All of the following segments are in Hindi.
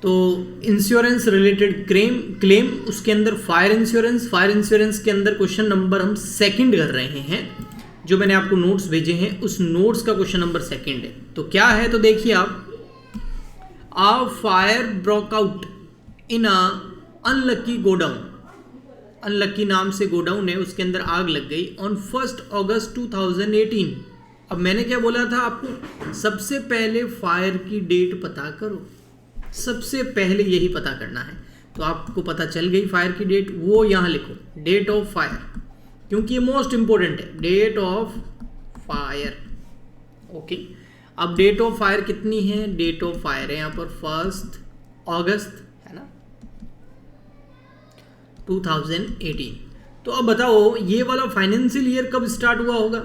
तो इंश्योरेंस रिलेटेड क्लेम उसके अंदर फायर इंश्योरेंस के अंदर क्वेश्चन नंबर हम सेकंड कर रहे हैं। जो मैंने आपको नोट्स भेजे हैं उस नोट्स का क्वेश्चन नंबर सेकंड है। तो क्या है, तो देखिए आप, a fire broke out in a unlucky godown, unlucky नाम से गोडाउन है, उसके अंदर आग लग गई ऑन 1 अगस्त 2018। अब मैंने क्या बोला था आपको, सबसे पहले फायर की डेट पता करो, सबसे पहले यही पता करना है। तो आपको पता चल गई फायर की डेट, वो यहाँ लिखो डेट ऑफ फायर, क्योंकि ये मोस्ट इंपॉर्टेंट है, डेट ऑफ फायर। ओके, अब डेट ऑफ फायर कितनी है, डेट ऑफ फायर है यहाँ पर 1 अगस्त है ना 2018। तो अब बताओ ये वाला फाइनेंशियल ईयर कब स्टार्ट हुआ होगा,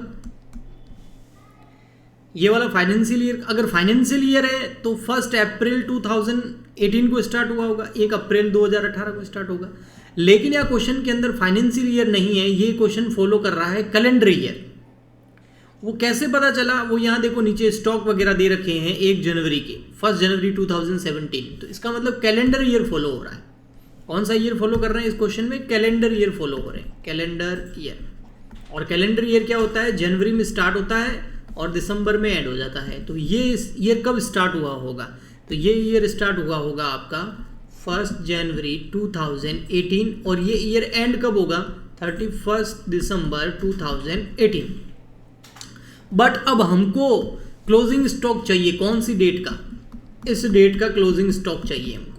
ये वाला फाइनेंशियल ईयर, अगर फाइनेंशियल ईयर है तो 1 अप्रैल 2018 को स्टार्ट हुआ होगा, 1 अप्रैल 2018 को स्टार्ट होगा। लेकिन यह क्वेश्चन के अंदर फाइनेंशियल ईयर नहीं है, ये क्वेश्चन फॉलो कर रहा है कैलेंडर ईयर। वो कैसे पता चला, वो यहाँ देखो नीचे स्टॉक वगैरह दे रखे हैं 1 जनवरी के, 1 जनवरी 2017। तो इसका मतलब कैलेंडर ईयर फॉलो हो रहा है। कौन सा ईयर फॉलो कर रहे हैं इस क्वेश्चन में, कैलेंडर ईयर फॉलो हो रहे हैं, कैलेंडर ईयर। और कैलेंडर ईयर क्या होता है, जनवरी में स्टार्ट होता है और दिसंबर में एंड हो जाता है। तो ये ईयर कब स्टार्ट हुआ होगा, तो ये ईयर स्टार्ट हुआ होगा आपका 1 जनवरी 2018 और ये ईयर एंड कब होगा, 31 दिसंबर 2018। बट अब हमको क्लोजिंग स्टॉक चाहिए, कौन सी डेट का, इस डेट का क्लोजिंग स्टॉक चाहिए हमको।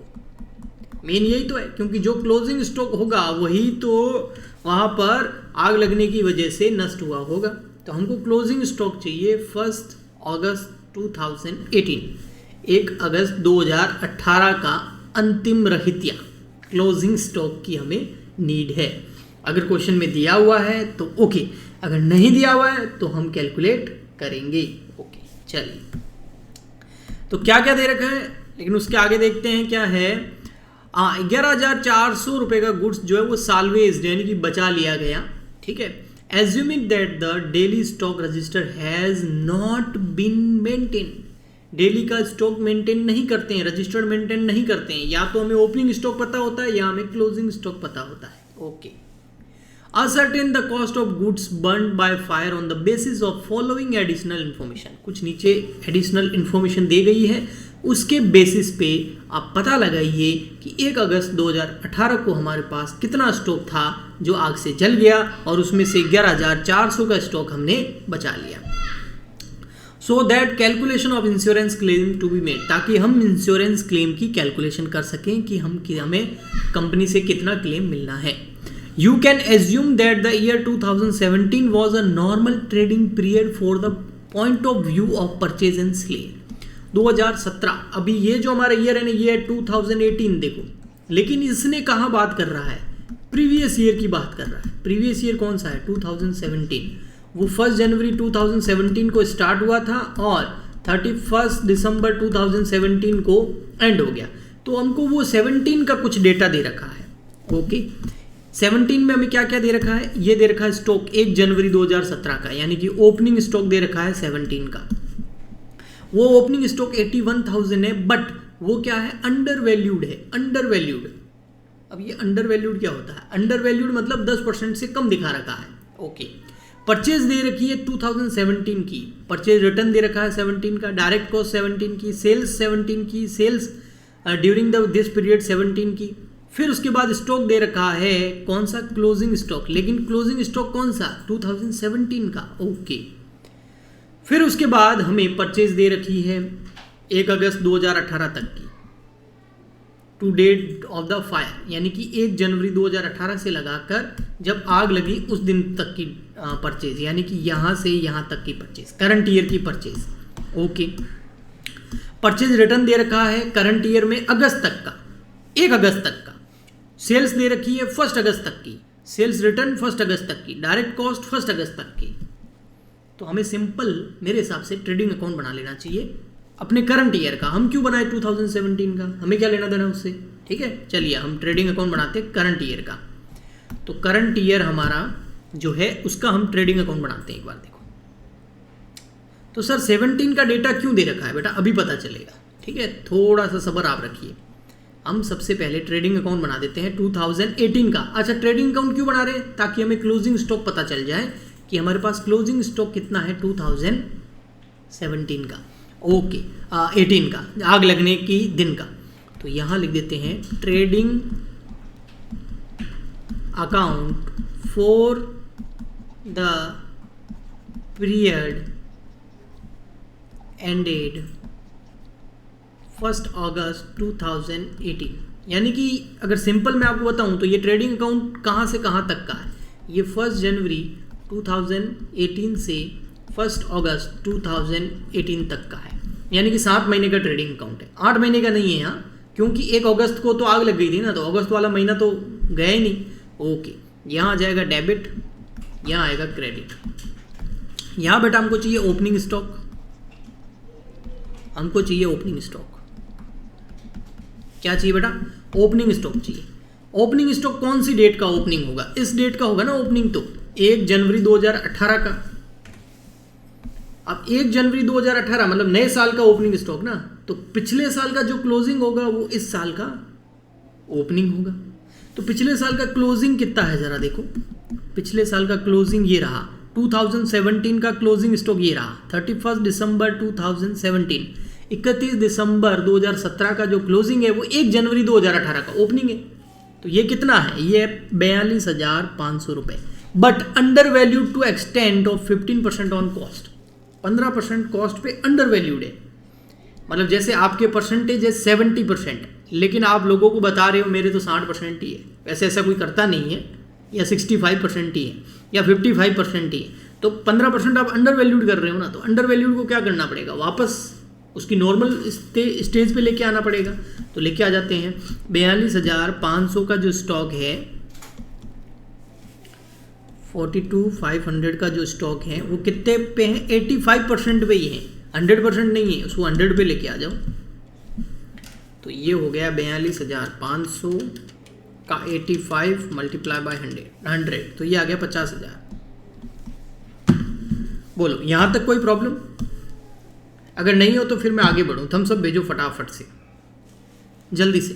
मेन यही तो है, क्योंकि जो क्लोजिंग स्टॉक होगा वही तो वहाँ पर आग लगने की वजह से नष्ट हुआ होगा। तो हमको क्लोजिंग स्टॉक चाहिए 1 अगस्त 2018, 1 अगस्त 2018 का अंतिम रहितिया क्लोजिंग स्टॉक की हमें नीड है। अगर क्वेश्चन में दिया हुआ है तो ओके, अगर नहीं दिया हुआ है तो हम कैलकुलेट करेंगे। ओके चलिए, तो क्या क्या दे रखा है, लेकिन उसके आगे देखते हैं क्या है। 11,400 रुपये का गुड्स जो है वो साल्वेज यानी कि बचा लिया गया, ठीक है। Assuming that the daily stock register has not been maintained, daily का स्टॉक मेंटेन नहीं करते हैं, रजिस्टर्ड मेंटेन नहीं करते हैं, या तो हमें ओपनिंग स्टॉक पता होता है या हमें क्लोजिंग स्टॉक पता होता है। Okay, ascertain the cost of goods burned by fire on the basis of following additional information। कुछ नीचे एडिशनल इंफॉर्मेशन दी गई है, उसके बेसिस पे आप पता लगाइए कि 1 अगस्त 2018 को हमारे पास कितना स्टॉक था जो आग से जल गया और उसमें से 11,400 का स्टॉक हमने बचा लिया। So that calculation of insurance claim to be made, ताकि हम इंश्योरेंस क्लेम की कैलकुलेशन कर सकें कि हमें कंपनी से कितना क्लेम मिलना है। You can assume that the year 2017 was a normal trading period for the point of view of purchase and sale. 2017, अभी ये जो हमारा ईयर है ना, ये है 2018 देखो, लेकिन इसने कहाँ बात कर रहा है, प्रीवियस ईयर की बात कर रहा है। प्रीवियस ईयर कौन सा है, 2017। वो 1 जनवरी 2017 को स्टार्ट हुआ था और 31 दिसंबर 2017 को एंड हो गया। तो हमको वो 17 का कुछ डेटा दे रखा है। ओके, 17 में हमें क्या क्या दे रखा है, ये दे रखा है स्टॉक 1 जनवरी 2017 का, यानी कि ओपनिंग स्टॉक दे रखा है 17 का। वो ओपनिंग स्टॉक 81,000 है, बट वो क्या है, अंडर वैल्यूड है, अंडर वैल्यूड। अब ये अंडर वैल्यूड क्या होता है, अंडर वैल्यूड मतलब 10% से कम दिखा रखा है। ओके, परचेज दे रखी है 2017 की, परचेज रिटर्न दे रखा है 17 का, डायरेक्ट कॉस्ट 17 की, सेल्स 17 की, sales during the this period 17 की। फिर उसके बाद स्टॉक दे रखा है कौन सा, क्लोजिंग स्टॉक, लेकिन क्लोजिंग स्टॉक कौन सा, 2017 का। ओके, फिर उसके बाद हमें परचेज दे रखी है 1 अगस्त 2018 तक की, to date of the fire, यानी कि 1 जनवरी 2018 से लगाकर जब आग लगी उस दिन तक की परचेज, यानी कि यहाँ से यहाँ तक की परचेज, करंट ईयर की परचेज। ओके, परचेज रिटर्न दे रखा है करंट ईयर में अगस्त तक का, 1 अगस्त तक का। सेल्स दे रखी है 1 अगस्त तक की, सेल्स रिटर्न 1 अगस्त तक की, डायरेक्ट कॉस्ट 1 अगस्त तक की। तो हमें सिंपल मेरे हिसाब से ट्रेडिंग अकाउंट बना लेना चाहिए अपने करंट ईयर का। हम क्यों बनाए 2017 का, हमें क्या लेना देना उससे, ठीक है। चलिए हम ट्रेडिंग अकाउंट बनाते हैं करंट ईयर का। तो करंट ईयर हमारा जो है उसका हम ट्रेडिंग अकाउंट बनाते हैं। एक बार देखो, तो सर 17 का डेटा क्यों दे रखा है बेटा, अभी पता चलेगा, ठीक है, थोड़ा सा सब्र आप रखिए। हम सबसे पहले ट्रेडिंग अकाउंट बना देते हैं 2018 का। अच्छा, ट्रेडिंग अकाउंट क्यों बना रहे हैं? ताकि हमें क्लोजिंग स्टॉक पता चल जाए कि हमारे पास क्लोजिंग स्टॉक कितना है 2017 का, ओके 18 का, आग लगने की दिन का। तो यहाँ लिख देते हैं trading account for the period ended 1 अगस्त 2018। यानी कि अगर सिंपल मैं आपको बताऊं तो ये ट्रेडिंग अकाउंट कहाँ से कहाँ तक का है? ये 1 जनवरी 2018 से 1 अगस्त 2018 तक का है। यानी कि 7 महीने का ट्रेडिंग अकाउंट है, 8 महीने का नहीं है यहाँ, क्योंकि 1 अगस्त को तो आग लग गई थी ना, तो अगस्त वाला महीना तो गया ही नहीं। ओके, यहाँ आ जाएगा डेबिट, यहाँ आएगा क्रेडिट। यहाँ बेटा हमको चाहिए ओपनिंग स्टॉक, हमको चाहिए ओपनिंग स्टॉक। क्या चाहिए बेटा? ओपनिंग स्टॉक चाहिए। ओपनिंग स्टॉक कौन सी डेट का ओपनिंग होगा? इस डेट का होगा ना ओपनिंग, तो 1 जनवरी 2018 का। अब 1 जनवरी 2018 मतलब नए साल का ओपनिंग स्टॉक ना, तो पिछले साल का जो क्लोजिंग होगा वो इस साल का ओपनिंग होगा। तो पिछले साल का क्लोजिंग कितना है जरा देखो, पिछले साल का क्लोजिंग ये रहा, 2017 का क्लोजिंग स्टॉक ये रहा, 31 दिसंबर 2017। 31 दिसंबर 2017 का जो क्लोजिंग है वो 1 जनवरी 2018 का ओपनिंग है। तो ये कितना है? ये 42,500 रुपये, but under valued to extent of 15% on cost. 15% cost पे अंडर वैल्यूड है, मतलब जैसे आपके परसेंटेज है 70%, लेकिन आप लोगों को बता रहे हो मेरे तो 60% ही है। वैसे ऐसा कोई करता नहीं है, या 65% ही है, या 55% ही है। तो 15% आप अंडर वैल्यूड कर रहे हो ना, तो अंडर वैल्यूड को क्या करना पड़ेगा? वापस उसकी नॉर्मल स्टेज पे लेके आना पड़ेगा। तो लेके आ जाते हैं 42,500 का जो स्टॉक है, 42,500 का जो स्टॉक है वो कितने पे है? 85% पे ही है, 100% नहीं है, उसको 100 पे लेके आ जाओ। तो ये हो गया 42,500 का 85 मल्टीप्लाई बाय 100, तो ये आ गया 50,000। बोलो यहाँ तक कोई प्रॉब्लम? अगर नहीं हो तो फिर मैं आगे बढ़ूँ। थम्स अप भेजो फटाफट से, जल्दी से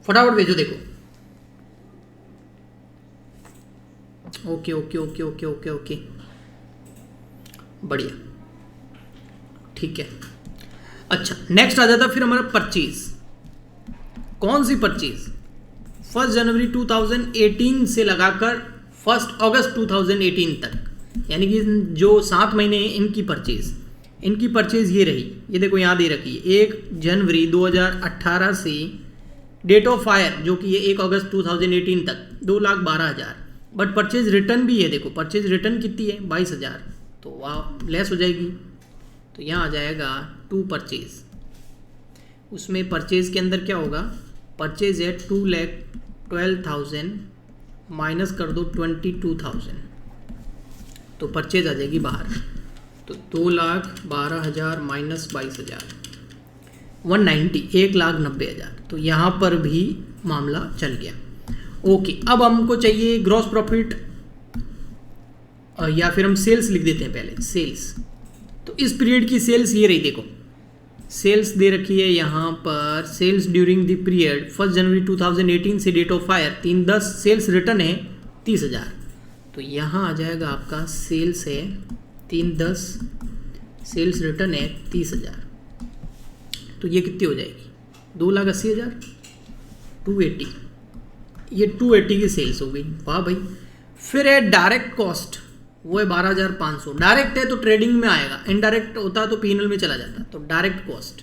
फटाफट भेजो। देखो okay okay okay okay okay okay, बढ़िया, ठीक है। अच्छा, नेक्स्ट आ जाता फिर हमारा परचेज। कौन सी परचेज? 1 जनवरी 2018 से लगाकर 1 अगस्त 2018 तक, यानी कि जो 7 महीने हैं इनकी परचेज। इनकी परचेज ये रही, ये देखो यहाँ दे रखी है 1 जनवरी 2018 से डेट ऑफ फायर जो कि ये 1 अगस्त 2018 तक 2,12,000। बट परचेज रिटर्न भी है, देखो परचेज रिटर्न कितनी है? 22,000। तो वाह, लेस हो जाएगी। तो यहाँ आ जाएगा टू परचेज। उसमें परचेज के अंदर क्या होगा? परचेज है 2,12,000 माइनस कर दो 22,000, तो परचेज आ जाएगी बाहर। तो 2,12,000 माइनस 22,000, 190, 1,90,000। तो यहाँ पर भी मामला चल गया। ओके, अब हमको चाहिए ग्रॉस प्रॉफिट, या फिर हम सेल्स लिख देते हैं पहले, सेल्स। तो इस पीरियड की सेल्स ये रही, देखो सेल्स दे रखी है यहाँ पर। सेल्स ड्यूरिंग द पीरियड 1 जनवरी 2018 से date of fire 3/10, sales return है 30,000। तो यहाँ आ जाएगा आपका सेल्स है 3/10, सेल्स रिटर्न है 30,000। तो ये कितनी हो जाएगी? 2,80,000, 280। ये 280 की सेल्स हो गई। वाह भाई। फिर है डायरेक्ट कॉस्ट, वो है 12,500। डायरेक्ट है तो ट्रेडिंग में आएगा, इनडायरेक्ट होता तो पीएनएल में चला जाता। तो डायरेक्ट कॉस्ट,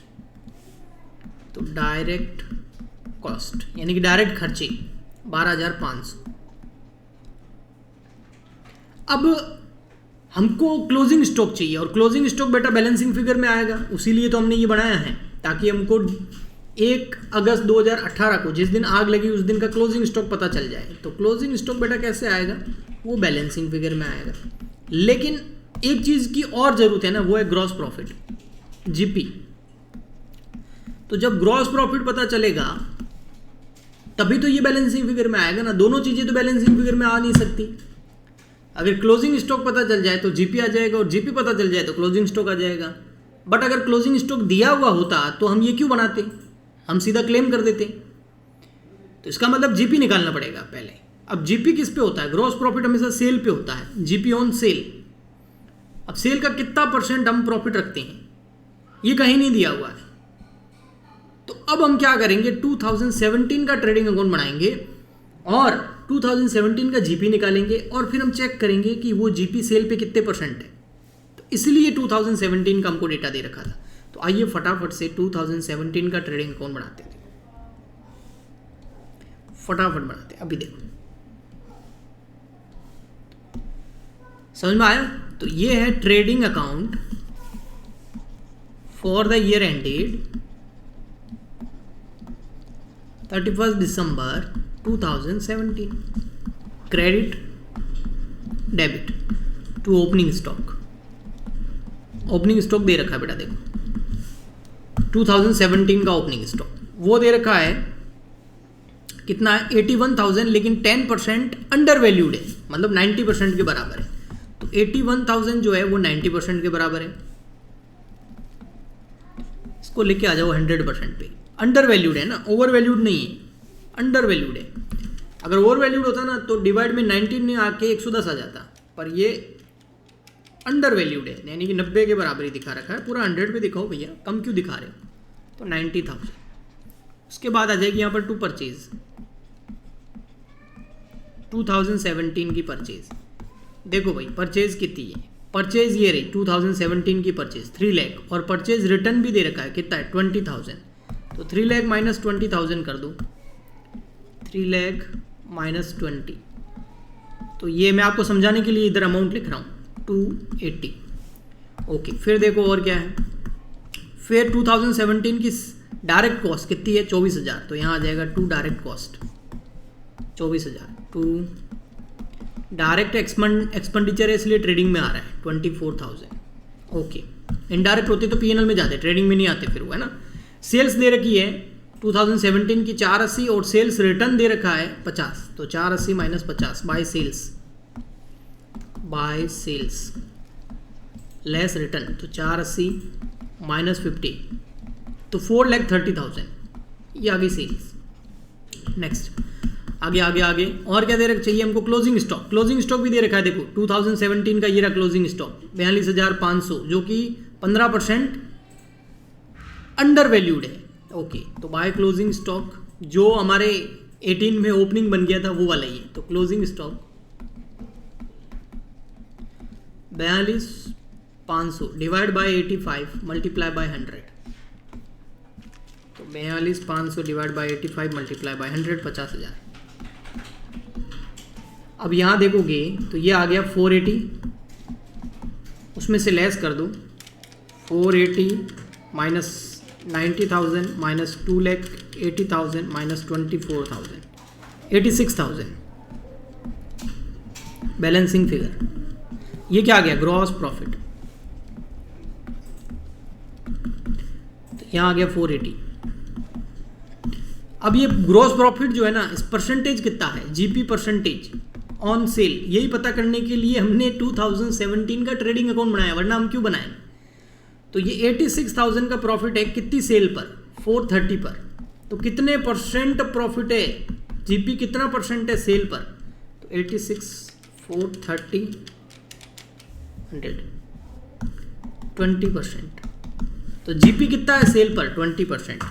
तो डायरेक्ट कॉस्ट यानी कि डायरेक्ट खर्चे 12,500। अब हमको क्लोजिंग स्टॉक चाहिए, और क्लोजिंग स्टॉक बेटा बैलेंसिंग फिगर में आएगा, उसीलिए तो हमने ये बनाया है, ताकि हमको 1 अगस्त 2018 को जिस दिन आग लगी उस दिन का क्लोजिंग स्टॉक पता चल जाए। तो क्लोजिंग स्टॉक बेटा कैसे आएगा? वो बैलेंसिंग फिगर में आएगा। लेकिन एक चीज़ की और ज़रूरत है ना, वो है ग्रॉस प्रॉफिट, जीपी। तो जब ग्रॉस प्रॉफिट पता चलेगा तभी तो ये बैलेंसिंग फिगर में आएगा ना। दोनों चीज़ें तो बैलेंसिंग फिगर में आ नहीं सकती। अगर क्लोजिंग स्टॉक पता चल जाए तो जीपी आ जाएगा, और जीपी पता चल जाए तो क्लोजिंग स्टॉक आ जाएगा। बट अगर क्लोजिंग स्टॉक दिया हुआ होता तो हम ये क्यों बनाते, हम सीधा क्लेम कर देते। तो इसका मतलब जीपी निकालना पड़ेगा पहले। अब जीपी किस पे होता है, ग्रॉस प्रॉफिट हमेशा सेल पे होता है, जीपी ऑन सेल। अब सेल का कितना % हम प्रॉफिट रखते हैं ये कहीं नहीं दिया हुआ है। तो अब हम क्या करेंगे, 2017 का ट्रेडिंग अकाउंट बनाएंगे और 2017 का जीपी निकालेंगे और फिर हम चेक करेंगे कि वो जीपी सेल पे कितने % है। तो इसलिए 2017 का हमको डेटा दे रखा था। तो आइए फटाफट से 2017 का ट्रेडिंग अकाउंट बनाते थे, फटाफट बनाते हैं। अभी देखो समझ में आया। तो ये है trading account for the year ended 31 December 2017। Credit debit to opening stock. Opening stock दे रखा है बेटा, देखो 2017 का ओपनिंग स्टॉक वो दे रखा है कितना है 81,000, लेकिन 10% अंडर वैल्यूड है, मतलब 90% के बराबर है। तो 81,000 जो है वो 90% के बराबर है। इसको लेके आ जाओ 100% पे। अंडर वैल्यूड है ना, ओवर वैल्यूड नहीं है, अंडर वैल्यूड है। अगर ओवर वैल्यूड होता ना तो डिवाइड में 19 में आके 110 आ जाता, पर ये अंडर वैल्यूड है, यानी कि 90 के बराबर ही दिखा रखा है। पूरा 100 पे दिखाओ भैया, कम क्यों दिखा रहे हो। तो 90,000। उसके बाद आ जाएगी यहाँ पर टू परचेज, 2017 की परचेज। देखो भाई परचेज कितनी है, परचेज ये रही 2017 की परचेज 3 लाख, और परचेज रिटर्न भी दे रखा है कितना है 20,000। तो 3 लाख माइनस 20,000 कर दो, 3 लाख माइनस 20। तो ये मैं आपको समझाने के लिए इधर अमाउंट लिख रहा हूँ 280। ओके, फिर देखो और क्या है। फिर 2017 की डायरेक्ट कॉस्ट कितनी है 24,000। तो यहाँ आ जाएगा to direct cost 24,000। To direct expenditure है इसलिए ट्रेडिंग में आ रहा है 24,000। ओके, इनडायरेक्ट होते तो पीएनएल में जाते, ट्रेडिंग में नहीं आते फिर वो, है ना। सेल्स दे रखी है 2017 की 480 और सेल्स रिटर्न दे रखा है 50। तो 480 minus 50 by sales less return. तो 480 माइनस 50 तो 4,30,000। ये आ गई सेल्स। नेक्स्ट आगे आगे आगे और क्या दे रखा चाहिए हमको, क्लोजिंग स्टॉक। क्लोजिंग स्टॉक भी दे रखा है, देखो 2017 का ये रहा क्लोजिंग स्टॉक 42,500, जो कि 15% अंडर वैल्यूड है। ओके, तो बाय क्लोजिंग स्टॉक जो हमारे 18 में ओपनिंग बन गया था वो वाला ही है। तो closing stock 42,500 divide by 85 multiply by 100। तो 42,500 डिवाइड बाय 85 मल्टीप्लाई बाय 100 50,000। अब यहाँ देखोगे तो ये आ गया 480, उसमें से लेस कर दो 480 minus 90,000 minus 2,80,000 minus 24,000 86,000 balancing figure. ये क्या आ गया ग्रॉस प्रॉफिट। तो यहाँ आ गया 480। अब ये ग्रॉस प्रॉफिट जो है ना, इस परसेंटेज कितना है, जीपी परसेंटेज ऑन सेल, यही पता करने के लिए हमने 2017 का ट्रेडिंग अकाउंट बनाया, वरना हम क्यों बनाएं। तो ये 86,000 का प्रॉफिट है कितनी सेल पर, 430 पर। तो कितने % प्रॉफिट है, जीपी कितना % है सेल पर। तो 86 430 100 20%। तो जीपी कितना है सेल पर 20%।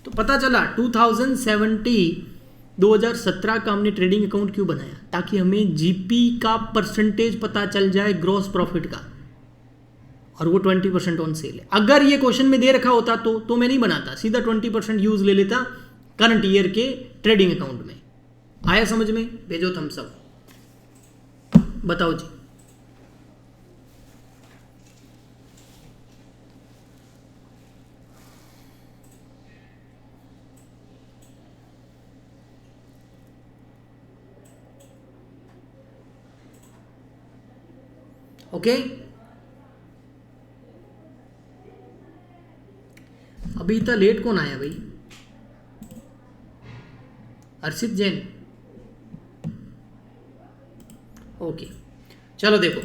तो पता चला 2017 का हमने ट्रेडिंग अकाउंट क्यों बनाया, ताकि हमें जीपी का परसेंटेज पता चल जाए ग्रॉस प्रॉफिट का, और वो 20% ऑन सेल है। अगर ये क्वेश्चन में दे रखा होता तो मैं नहीं बनाता, सीधा 20% यूज ले लेता करंट ईयर के ट्रेडिंग अकाउंट में। आया समझ में, भेजो थम्स अप, बताओ जी। ओके, अभी इतना लेट कौन आया भाई, अर्षित जैन। ओके चलो देखो,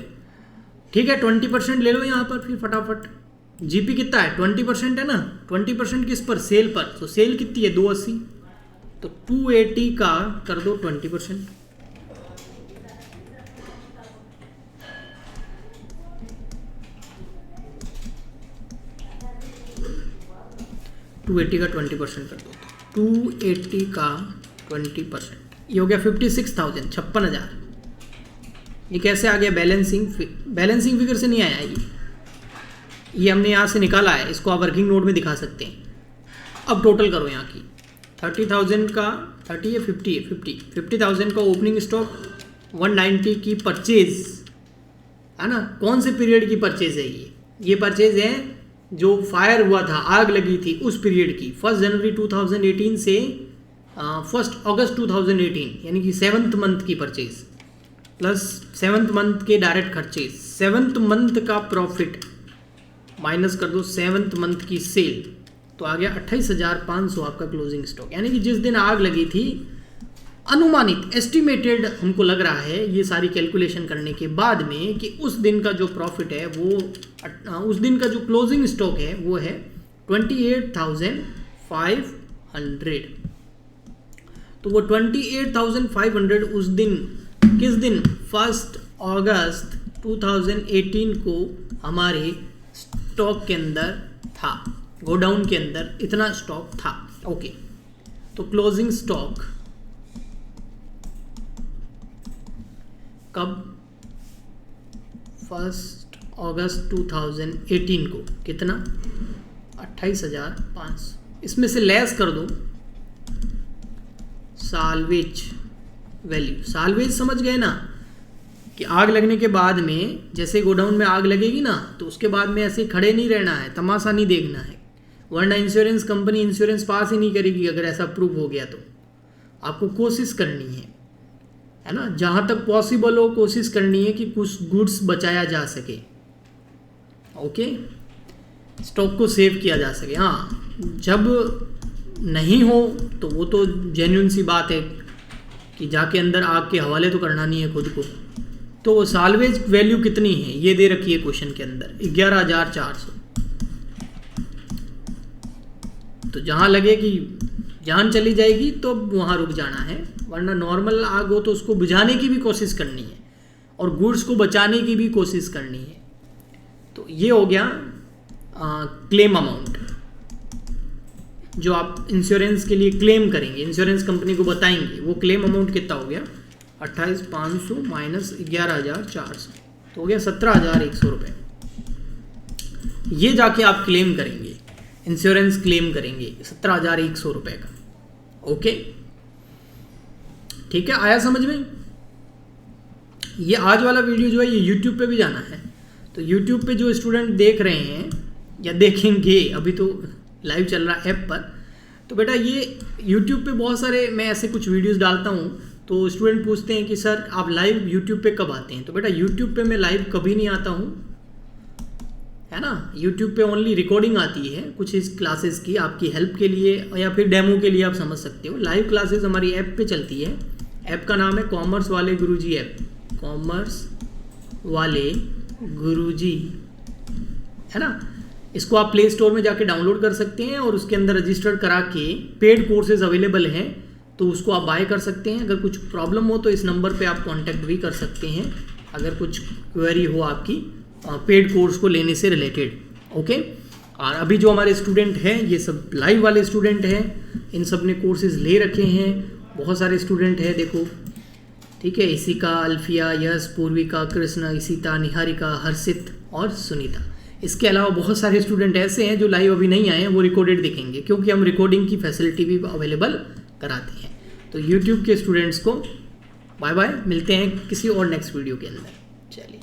ठीक है 20% ले लो यहाँ पर फिर फटाफट। जीपी कितना है 20% है ना, 20% किस पर, सेल पर, तो सेल कितनी है 280, तो 280 का कर दो 20%, टू 80 का 20% कर दो, 280 का 20%, ये हो गया 56,000, 56,000। ये कैसे आ गया, बैलेंसिंग फिगर से नहीं आया ये हमने यहाँ से निकाला है, इसको आप वर्किंग नोट में दिखा सकते हैं। अब टोटल करो यहाँ की 30,000 का 30 है 50 है 50,000 का ओपनिंग स्टॉक, 190 की परचेज है ना, कौन से पीरियड की परचेज है ये परचेज है जो फायर हुआ था, आग लगी थी उस पीरियड की, 1 जनवरी 2018 से 1 अगस्त 2018, यानी कि 7th मंथ की परचेज प्लस 7th मंथ के डायरेक्ट खर्चे, 7th मंथ का प्रॉफिट माइनस कर दो 7th मंथ की सेल, तो आ गया 28,500 आपका क्लोजिंग स्टॉक। यानी कि जिस दिन आग लगी थी, अनुमानित एस्टिमेटेड हमको लग रहा है ये सारी कैलकुलेशन करने के बाद में कि उस दिन का जो प्रॉफिट है वो, उस दिन का जो क्लोजिंग स्टॉक है वो है 28,500। तो वो 28,500 उस दिन, किस दिन, 1 अगस्त 2018 को हमारे स्टॉक के अंदर था, गोडाउन के अंदर इतना स्टॉक था। ओके, तो क्लोजिंग स्टॉक कब, 1 अगस्त 2018 को कितना, 28,500, इसमें से लेस कर दो साल्वेज वैल्यू। साल्वेज समझ गए ना, कि आग लगने के बाद में, जैसे गोडाउन में आग लगेगी ना, तो उसके बाद में ऐसे खड़े नहीं रहना है, तमाशा नहीं देखना है, वरना इंश्योरेंस कंपनी इंश्योरेंस पास ही नहीं करेगी। अगर ऐसा प्रूव हो गया तो आपको कोशिश करनी है ना, जहाँ तक पॉसिबल हो कोशिश करनी है कि कुछ गुड्स बचाया जा सके, ओके, स्टॉक को सेव किया जा सके। हाँ, जब नहीं हो तो वो तो जेन्युइन सी बात है कि जाके अंदर आग के हवाले तो करना नहीं है खुद को। तो साल्वेज वैल्यू कितनी है ये दे रखी है क्वेश्चन के अंदर, 11,400। तो जहाँ लगे कि जान चली जाएगी तो वहाँ रुक जाना है, वरना नॉर्मल आग हो तो उसको बुझाने की भी कोशिश करनी है और गुड्स को बचाने की भी कोशिश करनी है। तो ये हो गया क्लेम अमाउंट जो आप इंश्योरेंस के लिए क्लेम करेंगे, इंश्योरेंस कंपनी को बताएंगे। वो क्लेम अमाउंट कितना हो गया, 28,500 माइनस 11,400, तो हो गया 17,100 रुपये। ये जाके आप क्लेम करेंगे, इंश्योरेंस क्लेम करेंगे 17,100 रुपये का। ओके, ठीक है, आया समझ में। ये आज वाला वीडियो जो है ये यूट्यूब पे भी जाना है, तो यूट्यूब पे जो स्टूडेंट देख रहे हैं या देखेंगे, अभी तो लाइव चल रहा है ऐप पर, तो बेटा ये यूट्यूब पे बहुत सारे मैं ऐसे कुछ वीडियोस डालता हूँ, तो स्टूडेंट पूछते हैं कि सर आप लाइव यूट्यूब पे कब आते हैं। तो बेटा यूट्यूब पे मैं लाइव कभी नहीं आता हूँ, है ना। यूट्यूब पे ओनली रिकॉर्डिंग आती है कुछ इस क्लासेस की, आपकी हेल्प के लिए या फिर डेमो के लिए आप समझ सकते हो। लाइव क्लासेस हमारी ऐप पे चलती है, ऐप का नाम है कॉमर्स वाले गुरुजी ऐप, कॉमर्स वाले गुरुजी, है ना। इसको आप प्ले स्टोर में जाके डाउनलोड कर सकते हैं और उसके अंदर रजिस्टर्ड करा के पेड कोर्सेज अवेलेबल हैं, तो उसको आप बाय कर सकते हैं। अगर कुछ प्रॉब्लम हो तो इस नंबर पे आप कांटेक्ट भी कर सकते हैं, अगर कुछ क्वेरी हो आपकी पेड कोर्स को लेने से रिलेटेड। ओके, और अभी जो हमारे स्टूडेंट हैं ये सब लाइव वाले स्टूडेंट हैं, इन सब ने कोर्सेज ले रखे हैं। बहुत सारे स्टूडेंट हैं देखो, ठीक है, इसिका, अल्फिया, यश, पूर्विका, कृष्णा, इसिता, निहारिका, हर्षित और सुनीता। इसके अलावा बहुत सारे स्टूडेंट ऐसे हैं जो लाइव अभी नहीं आए हैं, वो रिकॉर्डेड दिखेंगे क्योंकि हम रिकॉर्डिंग की फैसिलिटी भी अवेलेबल कराते हैं। तो यूट्यूब के स्टूडेंट्स को बाय बाय, मिलते हैं किसी और नेक्स्ट वीडियो के अंदर। चलिए।